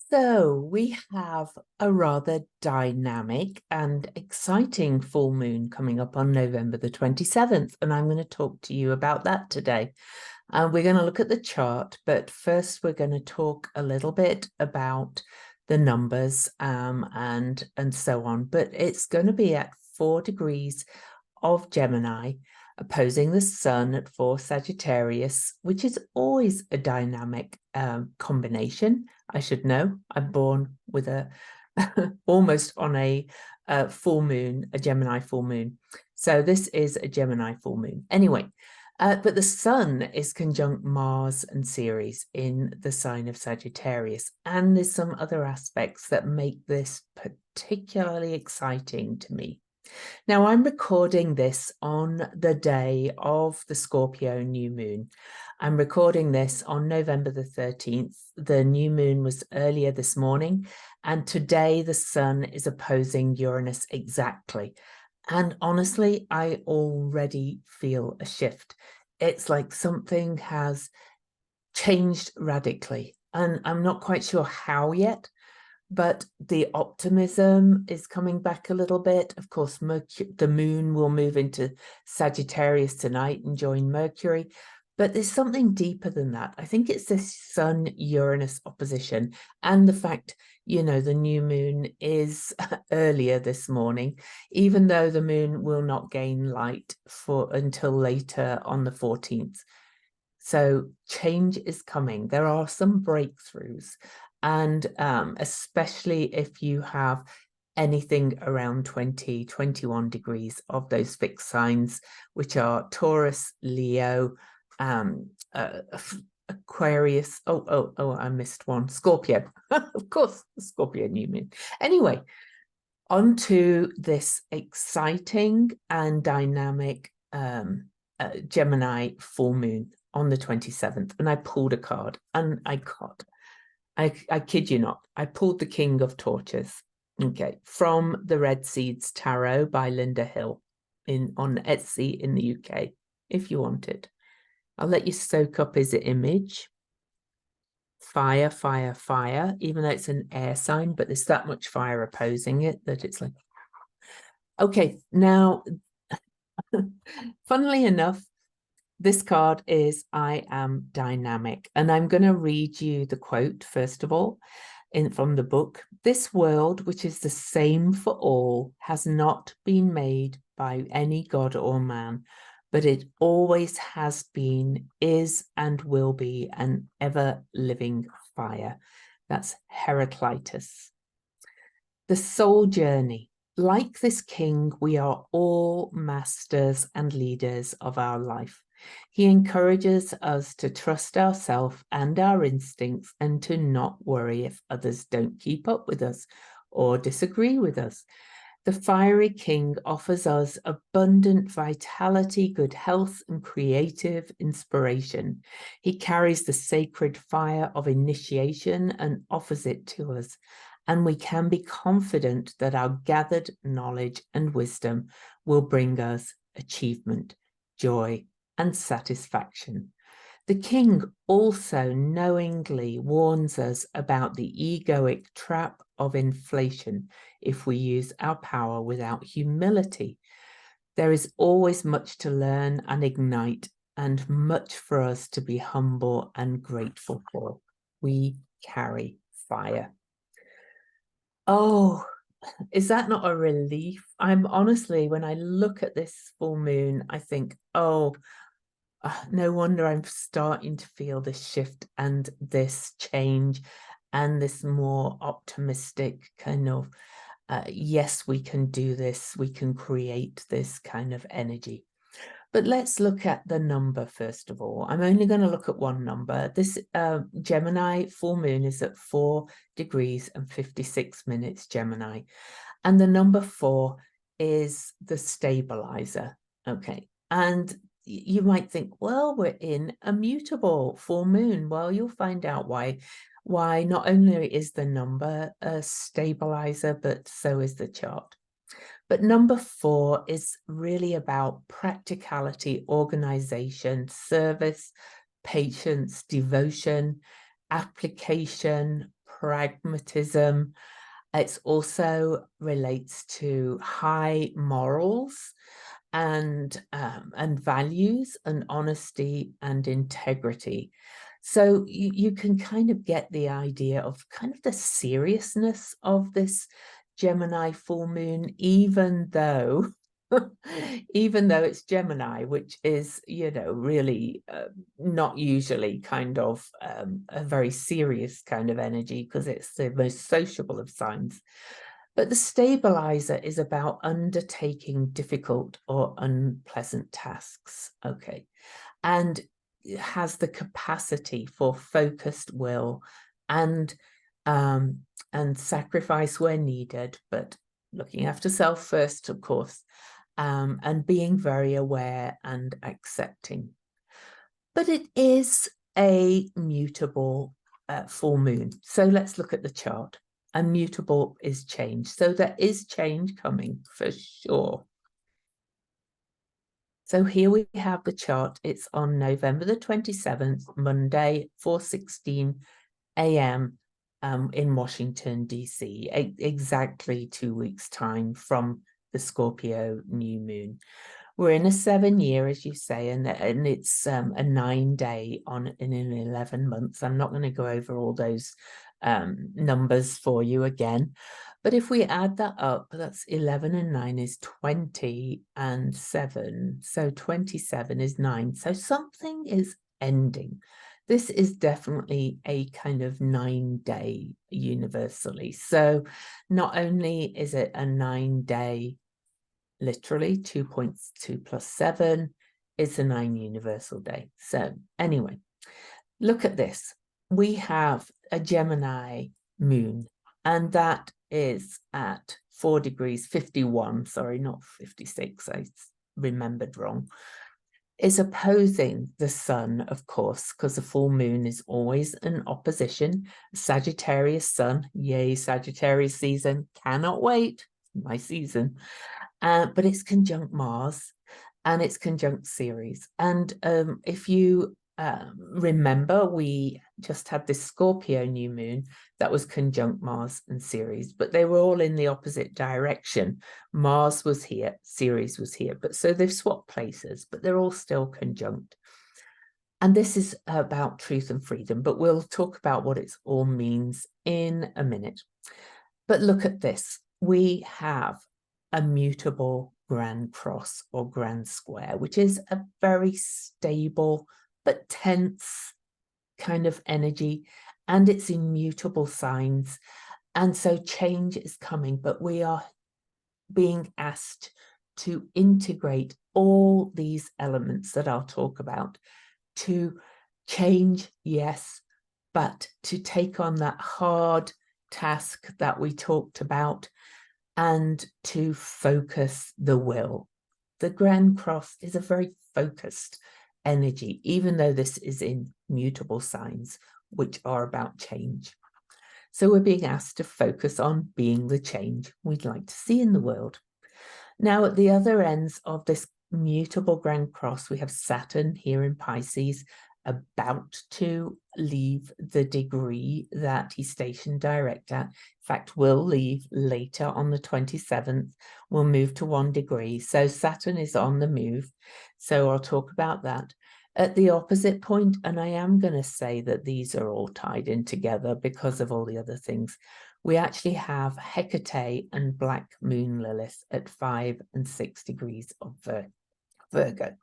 So we have a rather dynamic and exciting full moon coming up on November the 27th, and I'm going to talk to you about that today. We're going to look at the chart, but first we're going to talk a little bit about the numbers and so on. But it's going to be at 4 degrees of Gemini, opposing the Sun at 4 Sagittarius, which is always a dynamic combination. I should know. I'm born with a almost on a full moon, a Gemini full moon. So this is a Gemini full moon. Anyway, but the Sun is conjunct Mars and Ceres in the sign of Sagittarius. And there's some other aspects that make this particularly exciting to me. Now, I'm recording this on the day of the Scorpio new moon. I'm recording this on November the 13th. The new moon was earlier this morning, and today the Sun is opposing Uranus exactly. And honestly, I already feel a shift. It's like something has changed radically, and I'm not quite sure how yet. But the optimism is coming back a little bit. Of course, the moon will move into Sagittarius tonight and join Mercury. But there's something deeper than that. I think it's this Sun-Uranus opposition and the fact, you know, the new moon is earlier this morning, even though the moon will not gain light until later on the 14th. So change is coming. There are some breakthroughs. And especially if you have anything around 20, 21 degrees of those fixed signs, which are Taurus, Leo, Aquarius. I missed one. Scorpio. Of course, the Scorpio new moon. Anyway, on to this exciting and dynamic Gemini full moon on the 27th. And I pulled a card and I kid you not, I pulled the King of Torches, okay, from the Red Seeds Tarot by Linda Hill on Etsy in the UK, if you want it. I'll let you soak up his image. Fire, fire, fire, even though it's an air sign, but there's that much fire opposing it that it's like, okay, now, funnily enough, this card is I am dynamic, and I'm going to read you the quote first of all from the book. This world, which is the same for all, has not been made by any god or man, but it always has been, is, and will be an ever-living fire. That's Heraclitus. The soul journey. Like this king, we are all masters and leaders of our life. He encourages us to trust ourselves and our instincts and to not worry if others don't keep up with us or disagree with us. The fiery king offers us abundant vitality, good health, and creative inspiration. He carries the sacred fire of initiation and offers it to us. And we can be confident that our gathered knowledge and wisdom will bring us achievement, joy, and satisfaction. The king also knowingly warns us about the egoic trap of inflation if we use our power without humility. There is always much to learn and ignite, and much for us to be humble and grateful for. We carry fire. Oh, is that not a relief? I'm honestly, when I look at this full moon, I think, oh, no wonder I'm starting to feel this shift and this change and this more optimistic kind of, yes, we can do this, we can create this kind of energy. But let's look at the number first of all. I'm only going to look at one number. This Gemini full moon is at 4 degrees and 56 minutes Gemini. And the number 4 is the stabilizer. Okay. And you might think, well, we're in a mutable full moon. Well, you'll find out why. Why not only is the number a stabilizer, but so is the chart. But number 4 is really about practicality, organization, service, patience, devotion, application, pragmatism. It also relates to high morals and values and honesty and integrity. So you can kind of get the idea of kind of the seriousness of this Gemini full moon, even though it's Gemini, which is, you know, really not usually kind of a very serious kind of energy, because it's the most sociable of signs. But the stabilizer is about undertaking difficult or unpleasant tasks, okay, and has the capacity for focused will and sacrifice where needed, but looking after self first, of course, and being very aware and accepting. But it is a mutable full moon. So let's look at the chart. A mutable is change. So there is change coming for sure. So here we have the chart. It's on November the 27th, Monday, 4:16 a.m. In Washington, D.C., exactly 2 weeks' time from the Scorpio new moon. We're in a 7-year, as you say, and it's a 9-day in an 11 months. I'm not going to go over all those numbers for you again. But if we add that up, that's 11 and 9 is 20 and 7. So 27 is 9. So something is ending. This is definitely a kind of 9-day universally. So not only is it a 9-day, literally 2.2 plus 7 is a 9 universal day. So anyway, look at this. We have a Gemini moon, and that is at 4 degrees 51, sorry, not 56, I remembered wrong, is opposing the sun, of course, because the full moon is always an opposition. Sagittarius sun, yay, Sagittarius season, cannot wait, my season. But it's conjunct Mars and it's conjunct Ceres. And if you remember, we just had this Scorpio new moon that was conjunct Mars and Ceres, but they were all in the opposite direction. Mars was here, Ceres was here, but so they've swapped places, but they're all still conjunct. And this is about truth and freedom, but we'll talk about what it all means in a minute. But look at this. We have a mutable grand cross or grand square, which is a very stable but tense kind of energy, and it's immutable signs. And so change is coming, but we are being asked to integrate all these elements that I'll talk about, to change, yes, but to take on that hard task that we talked about and to focus the will. The Grand Cross is a very focused energy, even though this is in mutable signs, which are about change. So we're being asked to focus on being the change we'd like to see in the world. Now, at the other ends of this mutable Grand Cross, we have Saturn here in Pisces, about to leave the degree that he's stationed direct at. In fact, will leave later on the 27th. We'll move to 1 degree. So Saturn is on the move. So I'll talk about that. At the opposite point, and I am going to say that these are all tied in together because of all the other things, we actually have Hecate and Black Moon Lilith at 5 and 6 degrees of Virgo.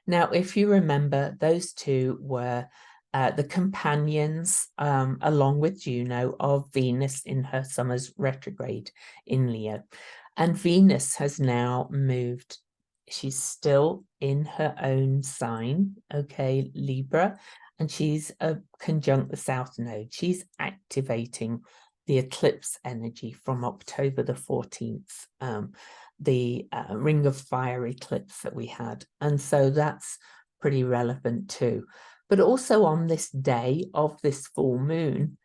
Now, if you remember, those two were the companions, along with Juno, of Venus in her summer's retrograde in Leo. And Venus has now moved. She's still in her own sign, okay, Libra, and she's conjunct the South Node. She's activating the eclipse energy from October the 14th, the Ring of Fire eclipse that we had. And so that's pretty relevant too. But also on this day of this full moon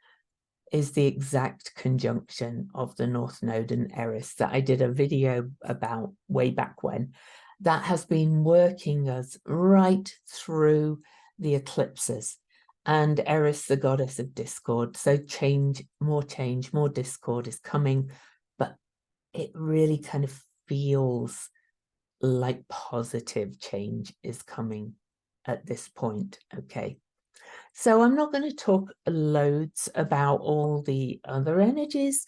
is the exact conjunction of the North Node and Eris that I did a video about way back when. That has been working us right through the eclipses. and Eris, the goddess of discord. So change, more discord is coming, but it really kind of feels like positive change is coming at this point. Okay. So I'm not going to talk loads about all the other energies.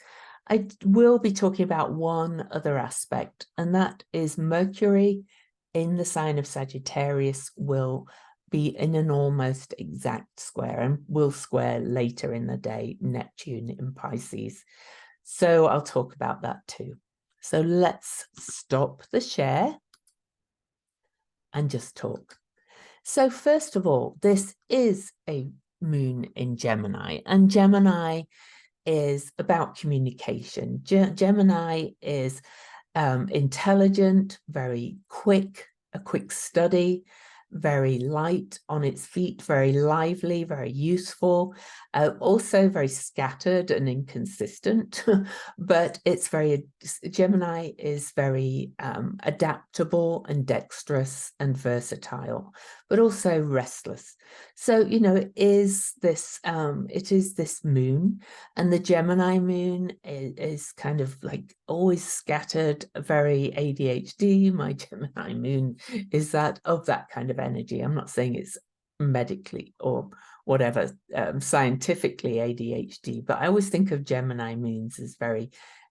I will be talking about one other aspect, and that is Mercury in the sign of Sagittarius will be in an almost exact square, and will square later in the day Neptune in Pisces. So I'll talk about that too. So let's stop the share and just talk. So first of all, this is a moon in Gemini, and Gemini is about communication. Gemini is intelligent, very quick, a quick study, very light on its feet, very lively, very useful, also very scattered and inconsistent, but it's very, Gemini is very adaptable and dexterous and versatile, but also restless. So, you know, it is this moon, and the Gemini moon is kind of like always scattered, very ADHD. My Gemini moon is that of that kind of energy. I'm not saying it's medically or whatever scientifically ADHD, but I always think of Gemini moons as very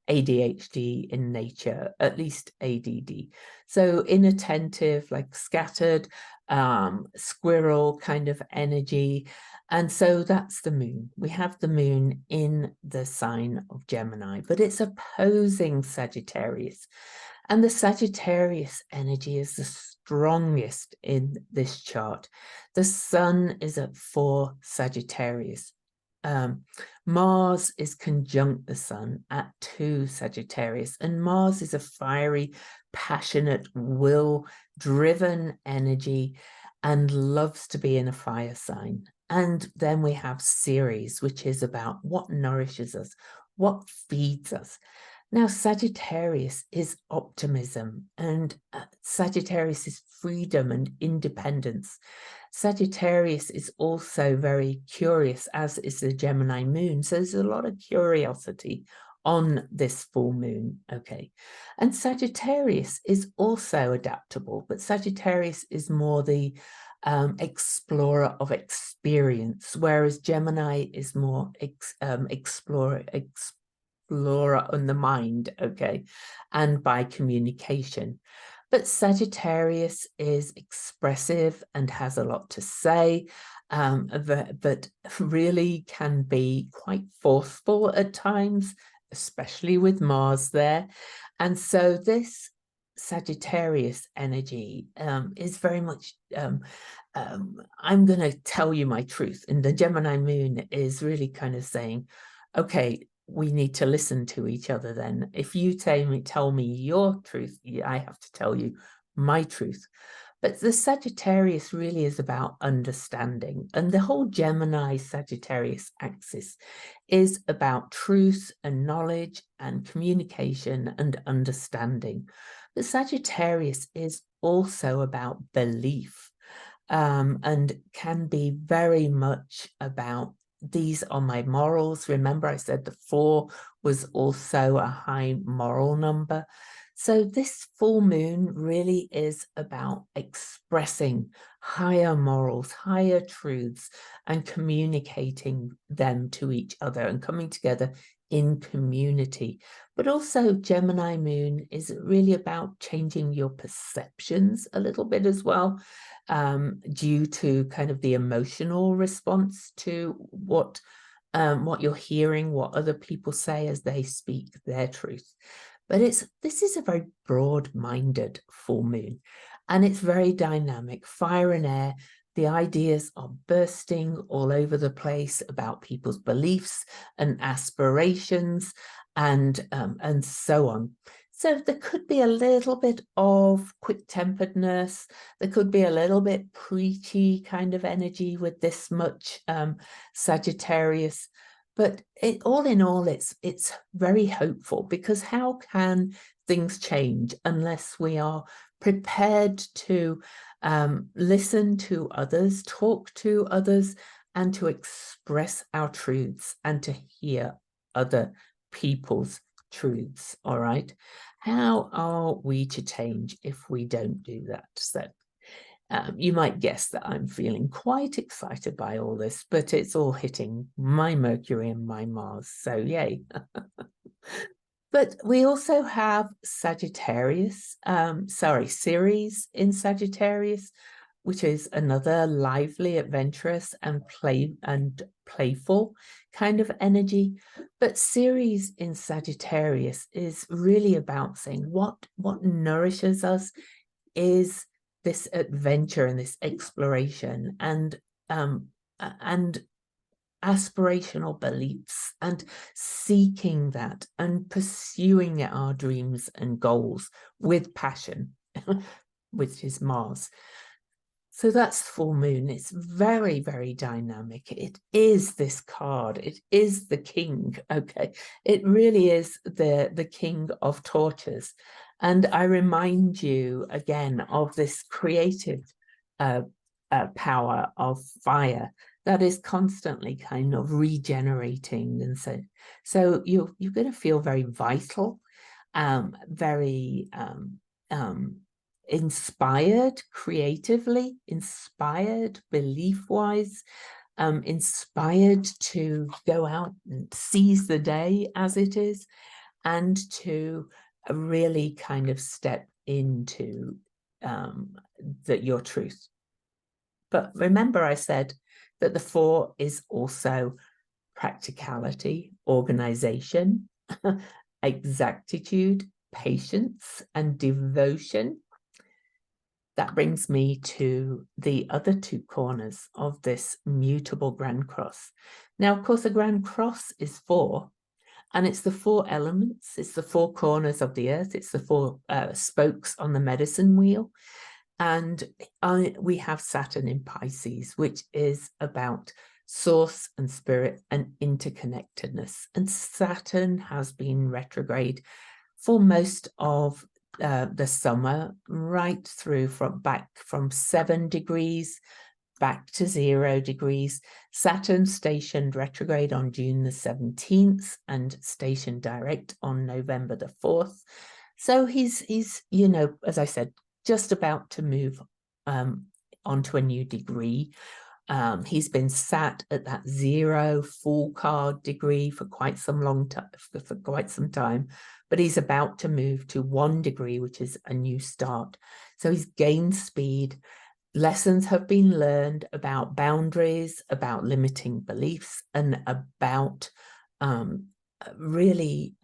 ADHD in nature, at least ADD. So inattentive, like scattered, squirrel kind of energy. And so that's the moon. We have the moon in the sign of Gemini, but it's opposing Sagittarius. And the Sagittarius energy is the strongest in this chart. The sun is at 4 Sagittarius. Mars is conjunct the sun at 2 Sagittarius, and Mars is a fiery, passionate, will-driven energy and loves to be in a fire sign. And then we have Ceres, which is about what nourishes us, what feeds us. Now, Sagittarius is optimism, and Sagittarius is freedom and independence. Sagittarius is also very curious, as is the Gemini moon. So there's a lot of curiosity on this full moon, okay? And Sagittarius is also adaptable, but Sagittarius is more the explorer of experience, whereas Gemini is more explorer on the mind, okay, and by communication. But Sagittarius is expressive and has a lot to say, but really can be quite forceful at times, especially with Mars there. And so this Sagittarius energy is very much, I'm going to tell you my truth. And the Gemini moon is really kind of saying, okay, we need to listen to each other then. If you tell me your truth, I have to tell you my truth. But the Sagittarius really is about understanding. And the whole Gemini-Sagittarius axis is about truth and knowledge and communication and understanding. The Sagittarius is also about belief, and can be very much about these are my morals. Remember, I said the 4 was also a high moral number. So this full moon really is about expressing higher morals, higher truths, and communicating them to each other and coming together in community. But also Gemini moon is really about changing your perceptions a little bit as well, due to kind of the emotional response to what you're hearing, what other people say as they speak their truth. But this is a very broad-minded full moon, and it's very dynamic, fire and air. The ideas are bursting all over the place about people's beliefs and aspirations and so on. So there could be a little bit of quick-temperedness. There could be a little bit preachy kind of energy with this much Sagittarius. But all in all, it's very hopeful, because how can things change unless we are prepared to listen to others, talk to others, and to express our truths and to hear other people's truths. All right. How are we to change if we don't do that? So you might guess that I'm feeling quite excited by all this, but it's all hitting my Mercury and my Mars. So yay. But we also have Sagittarius, Ceres in Sagittarius, which is another lively, adventurous and playful kind of energy. But Ceres in Sagittarius is really about saying what nourishes us is this adventure and this exploration and aspirational beliefs and seeking that and pursuing our dreams and goals with passion, which is Mars. So that's full moon. It's very, very dynamic. It is this card. It is the king. Okay. It really is the king of torches. And I remind you again of this creative power of fire that is constantly kind of regenerating. And so you're going to feel very vital, very inspired creatively, inspired belief-wise, inspired to go out and seize the day as it is, and to really kind of step into your truth. But remember, I said that the 4 is also practicality, organization, exactitude, patience, and devotion. That brings me to the other 2 corners of this mutable Grand Cross. Now, of course, a Grand Cross is 4, and it's the 4 elements. It's the 4 corners of the earth. It's the 4 spokes on the medicine wheel. And we have Saturn in Pisces, which is about source and spirit and interconnectedness. And Saturn has been retrograde for most of the summer, right through from 7 degrees back to 0 degrees. Saturn stationed retrograde on June the 17th and stationed direct on November the 4th. So he's you know, as I said, just about to move onto a new degree. He's been sat at that 0 full card degree for quite some time, but he's about to move to 1 degree, which is a new start. So he's gained speed. Lessons have been learned about boundaries, about limiting beliefs, and about really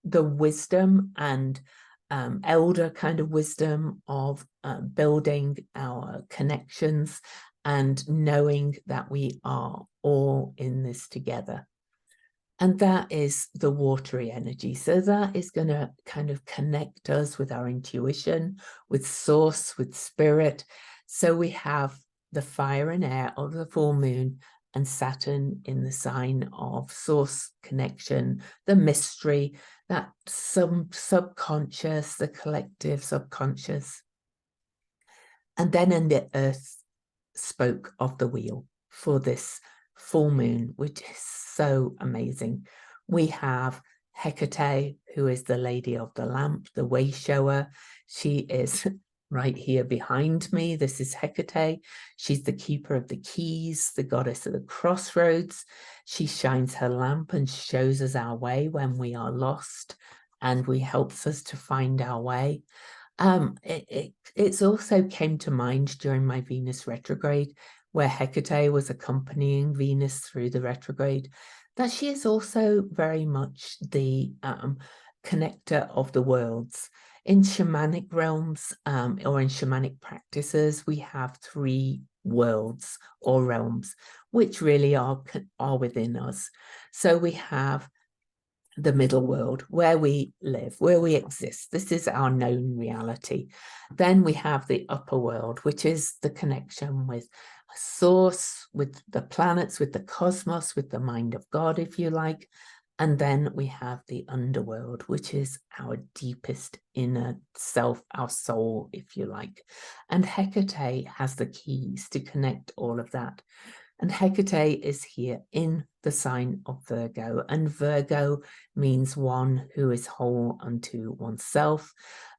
the wisdom and elder kind of wisdom of building our connections and knowing that we are all in this together. And that is the watery energy. So that is going to kind of connect us with our intuition, with source, with spirit. So we have the fire and air of the full moon and Saturn in the sign of source, connection, the mystery, that subconscious, the collective subconscious. And then in the earth spoke of the wheel for this full moon, which is so amazing. We have Hecate, who is the lady of the lamp, the way shower. She is right here behind me. This is Hecate. She's the keeper of the keys, the goddess of the crossroads. She shines her lamp and shows us our way when we are lost, and helps us to find our way. It's also came to mind during my Venus retrograde, where Hecate was accompanying Venus through the retrograde, that she is also very much the connector of the worlds. In shamanic realms or in shamanic practices, we have 3 worlds or realms, which really are within us. So we have the middle world, where we live, where we exist. This is our known reality. Then we have the upper world, which is the connection with source, with the planets, with the cosmos, with the mind of God, if you like. And then we have the underworld, which is our deepest inner self, our soul, if you like. And Hecate has the keys to connect all of that. And Hecate is here in the sign of Virgo, and Virgo means one who is whole unto oneself.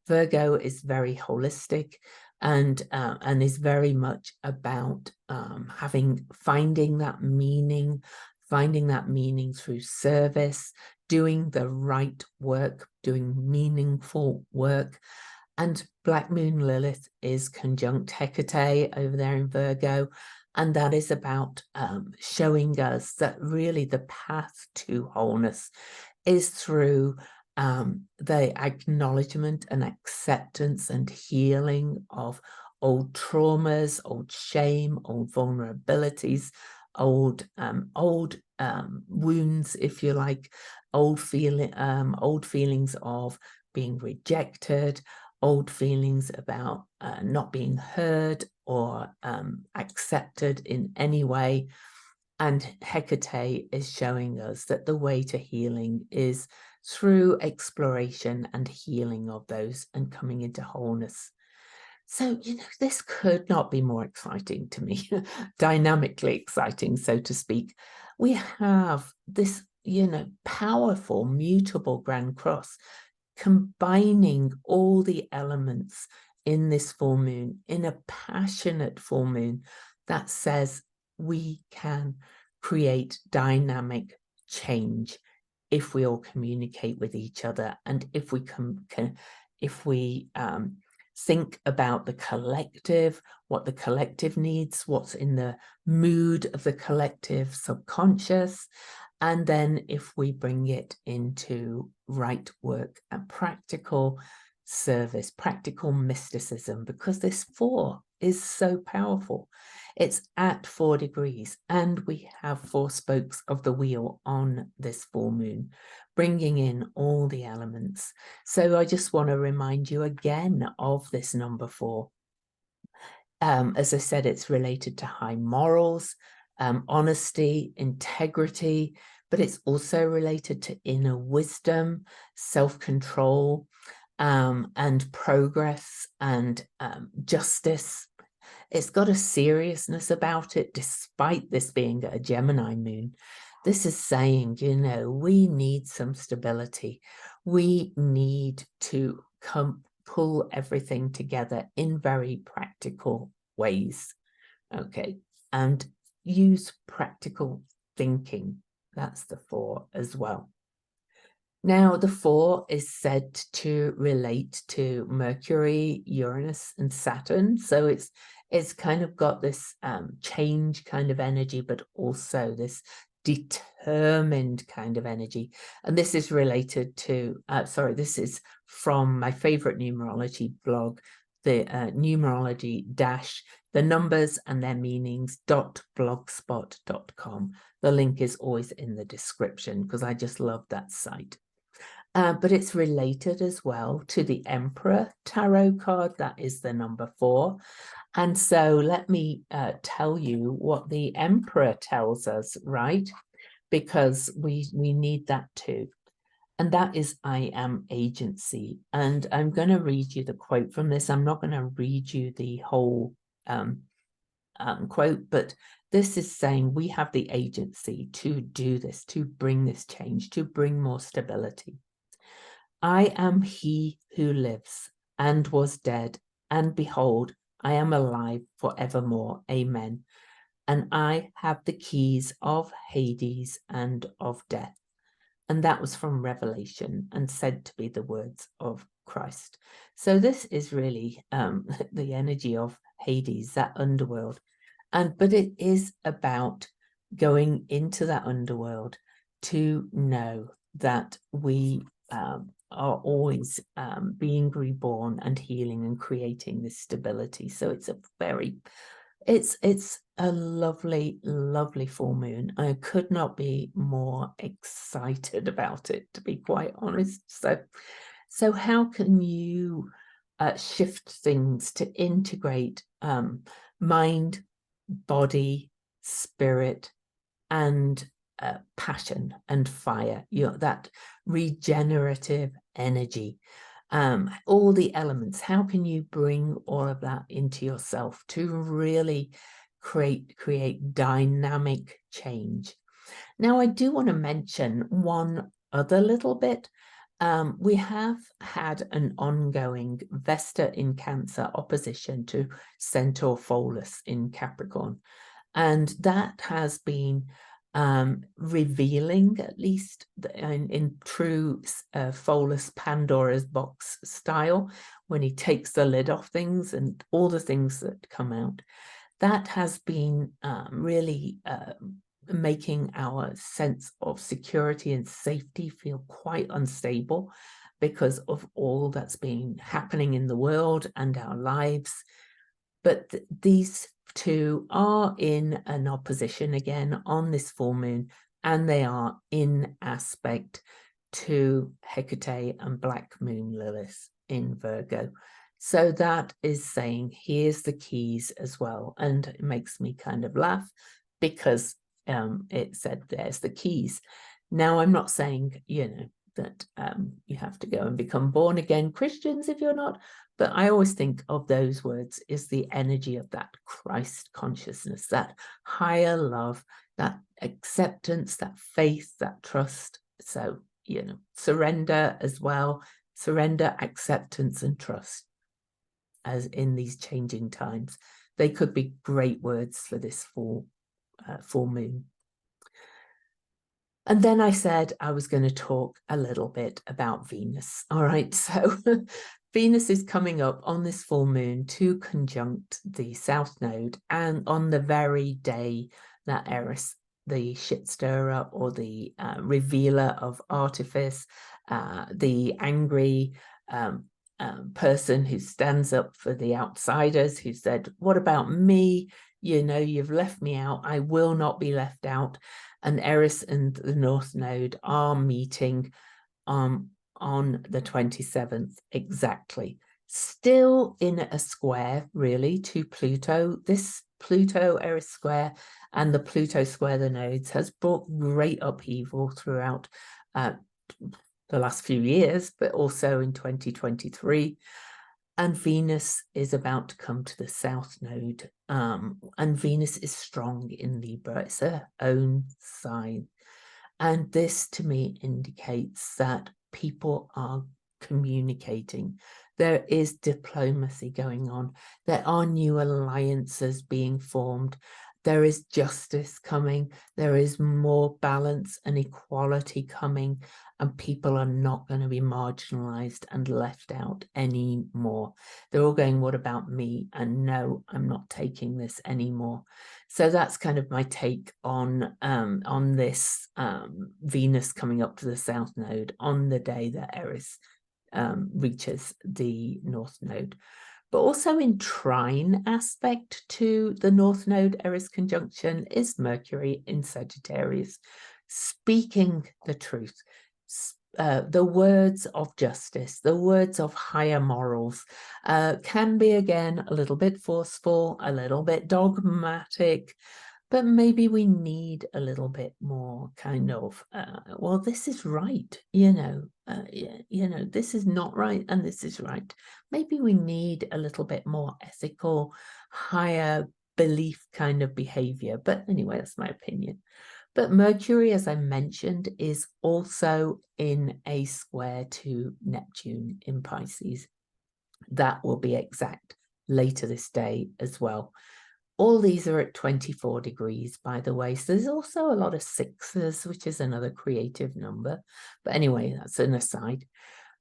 Virgo is very holistic and is very much about finding that meaning through service, doing the right work, doing meaningful work. And Black Moon Lilith is conjunct Hecate over there in Virgo. And that is about showing us that really the path to wholeness is through the acknowledgement and acceptance and healing of old traumas, old shame, old vulnerabilities, old wounds, if you like, old feelings of being rejected, old feelings about not being heard or accepted in any way. And Hecate is showing us that the way to healing is through exploration and healing of those and coming into wholeness. So, this could not be more exciting to me, dynamically exciting, so to speak. We have this, powerful, mutable Grand Cross combining all the elements in this full moon, in a passionate full moon that says we can create dynamic change if we all communicate with each other, and if we think about the collective, what the collective needs, what's in the mood of the collective subconscious. And then if we bring it into right work and practical service, practical mysticism, because this 4 is so powerful. It's at 4 degrees, and we have 4 spokes of the wheel on this full moon, bringing in all the elements. So I just want to remind you again of this number 4. As I said, it's related to high morals, honesty, integrity, but it's also related to inner wisdom, self-control, and progress and justice. It's got a seriousness about it, despite this being a Gemini moon. This is saying, we need some stability. We need to pull everything together in very practical ways. Okay, and use practical thinking. That's the 4 as well. Now, the 4 is said to relate to Mercury, Uranus, and Saturn. So it's kind of got this change kind of energy, but also this determined kind of energy. And this is related to, this is from my favorite numerology blog, the numerology the numbers and their meanings.blogspot.com. The link is always in the description because I just love that site. But it's related as well to the Emperor tarot card. That is the number 4. And so let me tell you what the Emperor tells us, right? Because we need that too. And that is, I am agency. And I'm going to read you the quote from this. I'm not going to read you the whole quote, but this is saying we have the agency to do this, to bring this change, to bring more stability. I am he who lives and was dead, and behold, I am alive forevermore. Amen. And I have the keys of Hades and of death. And that was from Revelation and said to be the words of Christ. So this is really the energy of Hades, that underworld. But it is about going into that underworld to know that we are always being reborn and healing and creating this stability. So it's a lovely, lovely full moon. I could not be more excited about it, to be quite honest. So how can you shift things to integrate mind, body, spirit, and passion and fire, that regenerative energy, all the elements? How can you bring all of that into yourself to really create dynamic change. Now, I do want to mention one other little bit. We have had an ongoing Vesta in Cancer opposition to Centaur Pholus in Capricorn. And that has been revealing, at least in true Pholus Pandora's box style, when he takes the lid off things and all the things that come out. That has been really making our sense of security and safety feel quite unstable because of all that's been happening in the world and our lives. But these two are in an opposition again on this full moon, and they are in aspect to Hecate and Black Moon Lilith in Virgo. So that is saying, here's the keys as well. And it makes me kind of laugh because it said there's the keys. Now, I'm not saying, that you have to go and become born again Christians if you're not, but I always think of those words as the energy of that Christ consciousness, that higher love, that acceptance, that faith, that trust. So, surrender as well, surrender, acceptance, and trust as in these changing times. They could be great words for this full moon. And then I said I was going to talk a little bit about Venus. All right, so Venus is coming up on this full moon to conjunct the South Node, and on the very day that Eris, the shit stirrer or the revealer of artifice, the angry person who stands up for the outsiders, who said, what about me? You've left me out. I will not be left out. And Eris and the North Node are meeting on the 27th exactly. Still in a square, really, to Pluto. This Pluto-Eris square and the Pluto square the nodes has brought great upheaval throughout the last few years, but also in 2023. And Venus is about to come to the South Node. And Venus is strong in Libra. It's her own sign. And this, to me, indicates that people are communicating. There is diplomacy going on. There are new alliances being formed. There is justice coming. There is more balance and equality coming. And people are not going to be marginalized and left out anymore. They're all going, what about me? And no, I'm not taking this anymore. So that's kind of my take on this Venus coming up to the South Node on the day that Eris reaches the North Node. But also in trine aspect to the North Node Eris conjunction is Mercury in Sagittarius, speaking the truth. The words of justice, the words of higher morals can be, again, a little bit forceful, a little bit dogmatic, but maybe we need a little bit more kind of, well, this is right, this is not right and this is right. Maybe we need a little bit more ethical, higher belief kind of behavior. But anyway, that's my opinion. But Mercury, as I mentioned, is also in a square to Neptune in Pisces. That will be exact later this day as well. All these are at 24 degrees, by the way. So there's also a lot of sixes, which is another creative number. But anyway, that's an aside.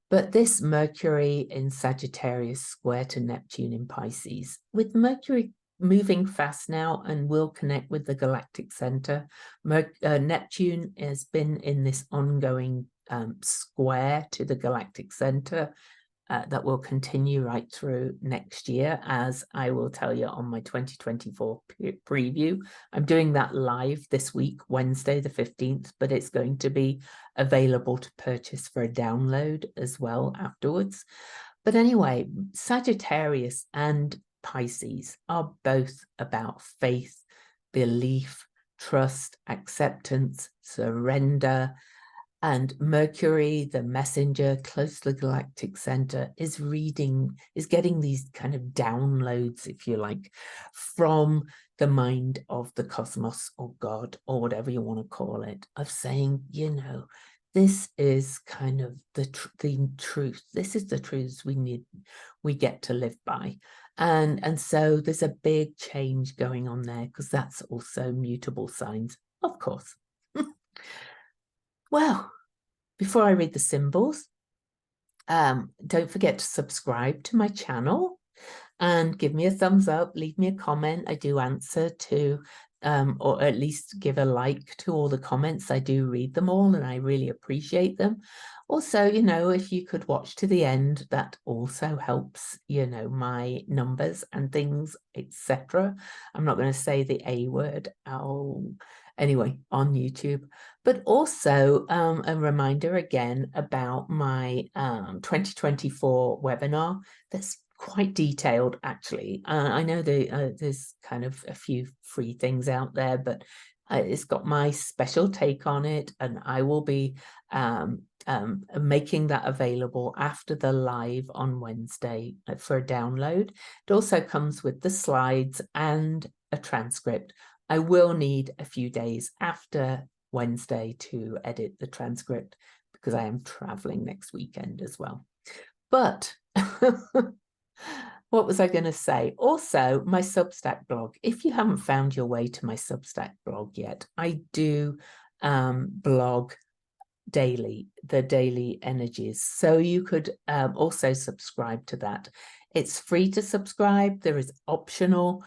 But this Mercury in Sagittarius square to Neptune in Pisces, with Mercury moving fast now and will connect with the galactic center. Neptune has been in this ongoing square to the galactic center that will continue right through next year, as I will tell you on my 2024 preview. I'm doing that live this week, Wednesday the 15th, but it's going to be available to purchase for a download as well afterwards. But anyway, Sagittarius and Pisces are both about faith, belief, trust, acceptance, surrender. And Mercury, the messenger close to the galactic center, is getting these kind of downloads, if you like, from the mind of the cosmos or God or whatever you want to call it, of saying, you know, this is kind of the truth. This is the truths we get to live by. And so there's a big change going on there, because that's also mutable signs, of course. Well, before I read the symbols, don't forget to subscribe to my channel and give me a thumbs up, leave me a comment. I do answer to, or at least give a like to all the comments. I do read them all and I really appreciate them. Also, you know, if you could watch to the end, that also helps, you know, my numbers and things, etc. I'm not going to say the A word. Anyway, on YouTube. But also a reminder again about my 2024 webinar that's quite detailed, actually. I know there's kind of a few free things out there, but it's got my special take on it, and I will be making that available after the live on Wednesday for a download. It also comes with the slides and a transcript. I will need a few days after Wednesday to edit the transcript, because I am traveling next weekend as well. But what was I going to say? Also, my Substack blog. If you haven't found your way to my Substack blog yet, I do blog daily, the daily energies. So you could also subscribe to that. It's free to subscribe. There is optional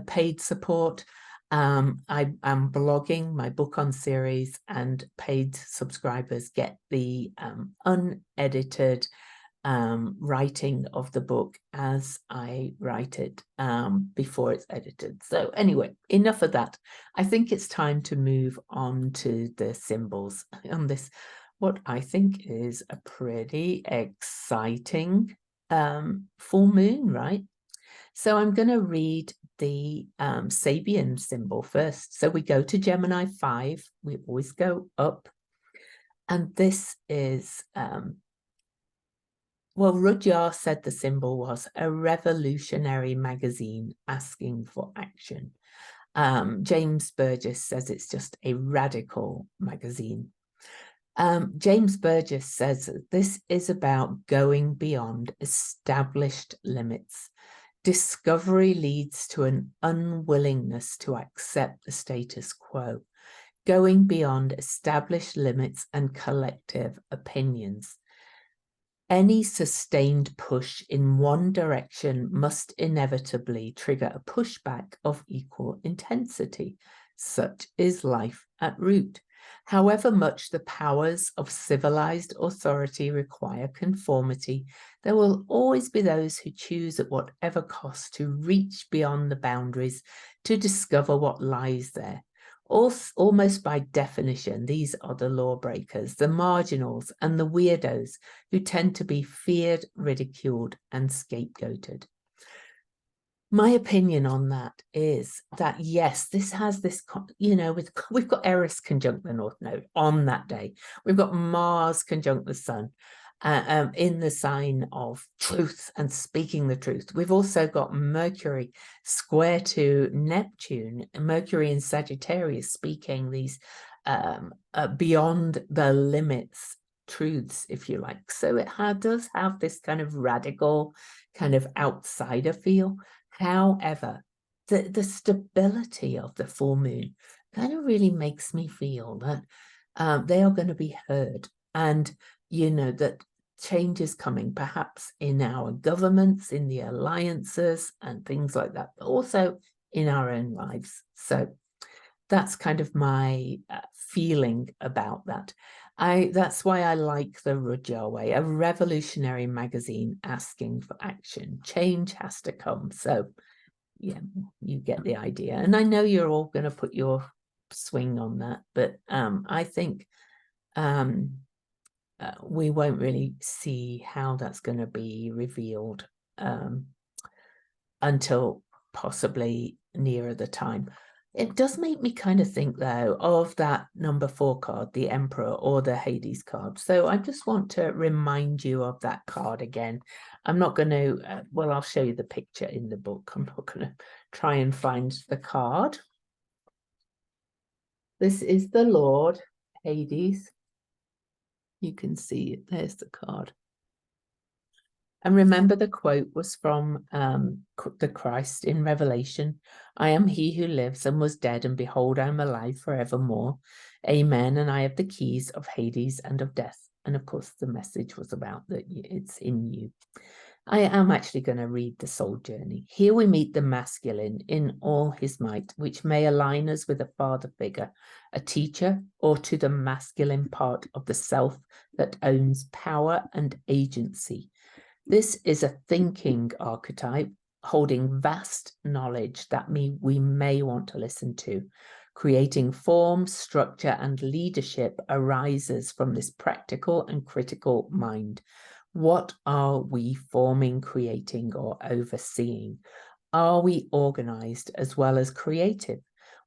paid support. I'm blogging my book on series, and paid subscribers get the unedited writing of the book as I write it before it's edited. So anyway, enough of that. I think it's time to move on to the symbols on this, what I think is a pretty exciting full moon, right? So I'm going to read the Sabian symbol first. So we go to Gemini 5. We always go up. And this is, well, Rudyard said the symbol was a revolutionary magazine asking for action. James Burgess says it's just a radical magazine. James Burgess says that this is about going beyond established limits. Discovery leads to an unwillingness to accept the status quo, going beyond established limits and collective opinions. Any sustained push in one direction must inevitably trigger a pushback of equal intensity. Such is life at root. However much the powers of civilized authority require conformity, there will always be those who choose at whatever cost to reach beyond the boundaries to discover what lies there. Almost by definition, these are the lawbreakers, the marginals, and the weirdos who tend to be feared, ridiculed, and scapegoated. My opinion on that is that, yes, this has this, you know, we've got Eris conjunct the North Node on that day. We've got Mars conjunct the Sun in the sign of truth and speaking the truth. We've also got Mercury square to Neptune, Mercury in Sagittarius, speaking these beyond the limits truths, if you like. So it does have this kind of radical, kind of outsider feel. However, the stability of the full moon kind of really makes me feel that they are going to be heard, and, you know, that change is coming, perhaps in our governments, in the alliances and things like that, but also in our own lives. So that's kind of my feeling about that. That's why I like the Rudyard way, a revolutionary magazine asking for action. Change has to come. So yeah, you get the idea. And I know you're all going to put your swing on that, but I think we won't really see how that's going to be revealed until possibly nearer the time. It does make me kind of think, though, of that number 4 card, the Emperor, or the Hades card. So I just want to remind you of that card again. I'm not going to, well, I'll show you the picture in the book. I'm not going to try and find the card. This is the Lord, Hades. You can see it. There's the card. And remember, the quote was from the Christ in Revelation. I am he who lives and was dead, and behold, I am alive forevermore. Amen. And I have the keys of Hades and of death. And of course, the message was about that it's in you. I am actually going to read the soul journey. Here we meet the masculine in all his might, which may align us with a father figure, a teacher, or to the masculine part of the self that owns power and agency. This is a thinking archetype holding vast knowledge that we may want to listen to. Creating form, structure, and leadership arises from this practical and critical mind. What are we forming, creating, or overseeing? Are we organized as well as creative?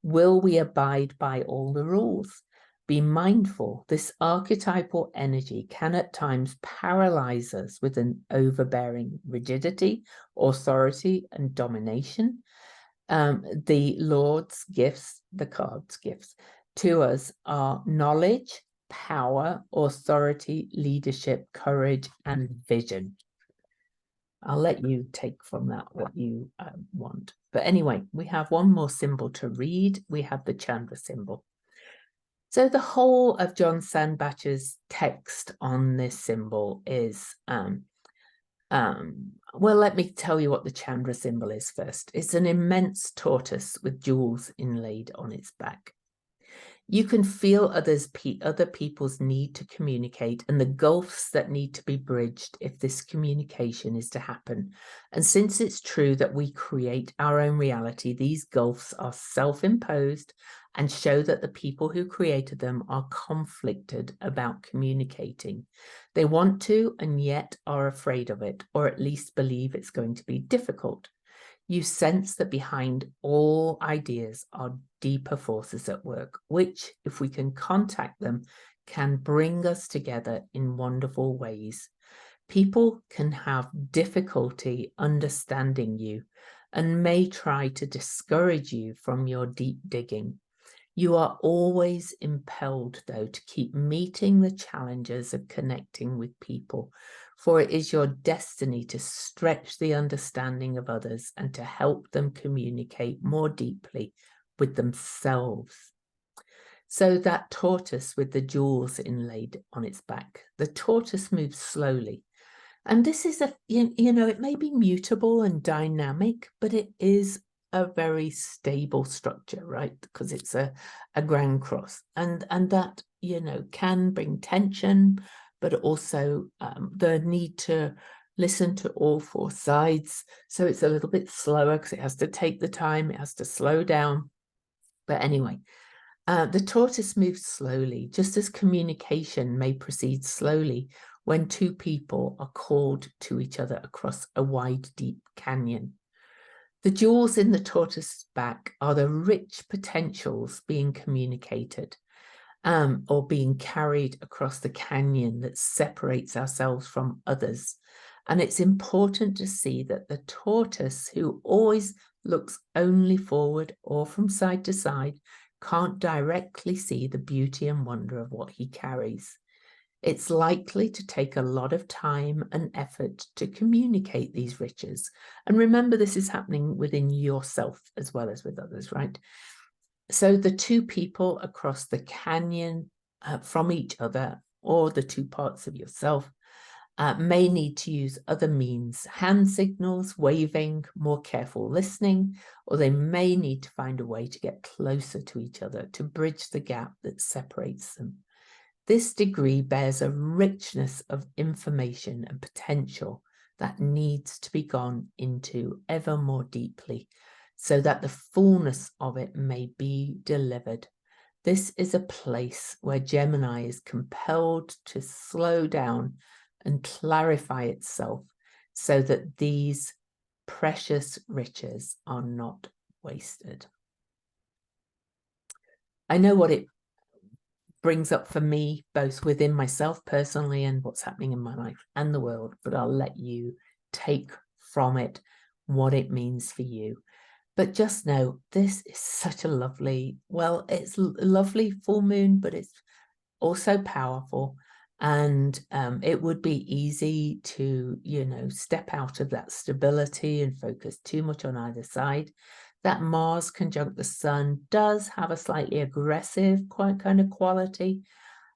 Will we abide by all the rules? Be mindful, this archetypal energy can at times paralyze us with an overbearing rigidity, authority, and domination. The Lord's gifts, the card's gifts to us are knowledge, power, authority, leadership, courage, and vision. I'll let you take from that what you want. But anyway, we have one more symbol to read. We have the Chandra symbol. So the whole of John Sandbacher's text on this symbol is, well, let me tell you what the Chandra symbol is first. It's an immense tortoise with jewels inlaid on its back. You can feel other people's need to communicate and the gulfs that need to be bridged if this communication is to happen. And since it's true that we create our own reality, these gulfs are self-imposed and show that the people who created them are conflicted about communicating. They want to and yet are afraid of it, or at least believe it's going to be difficult. You sense that behind all ideas are deeper forces at work, which, if we can contact them, can bring us together in wonderful ways. People can have difficulty understanding you and may try to discourage you from your deep digging. You are always impelled, though, to keep meeting the challenges of connecting with people, for it is your destiny to stretch the understanding of others and to help them communicate more deeply with themselves. So that tortoise with the jewels inlaid on its back, the tortoise moves slowly. And this is it may be mutable and dynamic, but it is a very stable structure, right? Because it's a grand cross, and that can bring tension, but also the need to listen to all 4 sides. So it's a little bit slower because it has to take the time, it has to slow down. But anyway, the tortoise moves slowly, just as communication may proceed slowly when 2 people are called to each other across a wide, deep canyon. The jewels in the tortoise's back are the rich potentials being communicated or being carried across the canyon that separates ourselves from others. And it's important to see that the tortoise, who always looks only forward or from side to side, can't directly see the beauty and wonder of what he carries. It's likely to take a lot of time and effort to communicate these riches. And remember, this is happening within yourself as well as with others, right? So the 2 people across the canyon from each other, or the 2 parts of yourself, may need to use other means, hand signals, waving, more careful listening, or they may need to find a way to get closer to each other to bridge the gap that separates them. This degree bears a richness of information and potential that needs to be gone into ever more deeply so that the fullness of it may be delivered. This is a place where Gemini is compelled to slow down and clarify itself so that these precious riches are not wasted. I know what it brings up for me, both within myself personally and what's happening in my life and the world, but I'll let you take from it what it means for you. But just know, this is such a lovely, well, it's a lovely full moon, but it's also powerful. And it would be easy to, step out of that stability and focus too much on either side. That Mars conjunct the Sun does have a slightly aggressive kind of quality,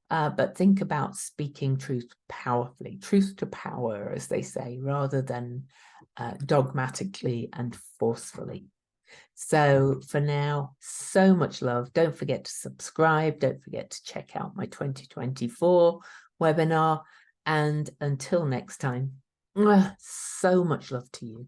but think about speaking truth powerfully, truth to power, as they say, rather than dogmatically and forcefully. So for now, so much love. Don't forget to subscribe. Don't forget to check out my 2024 webinar. And until next time, so much love to you.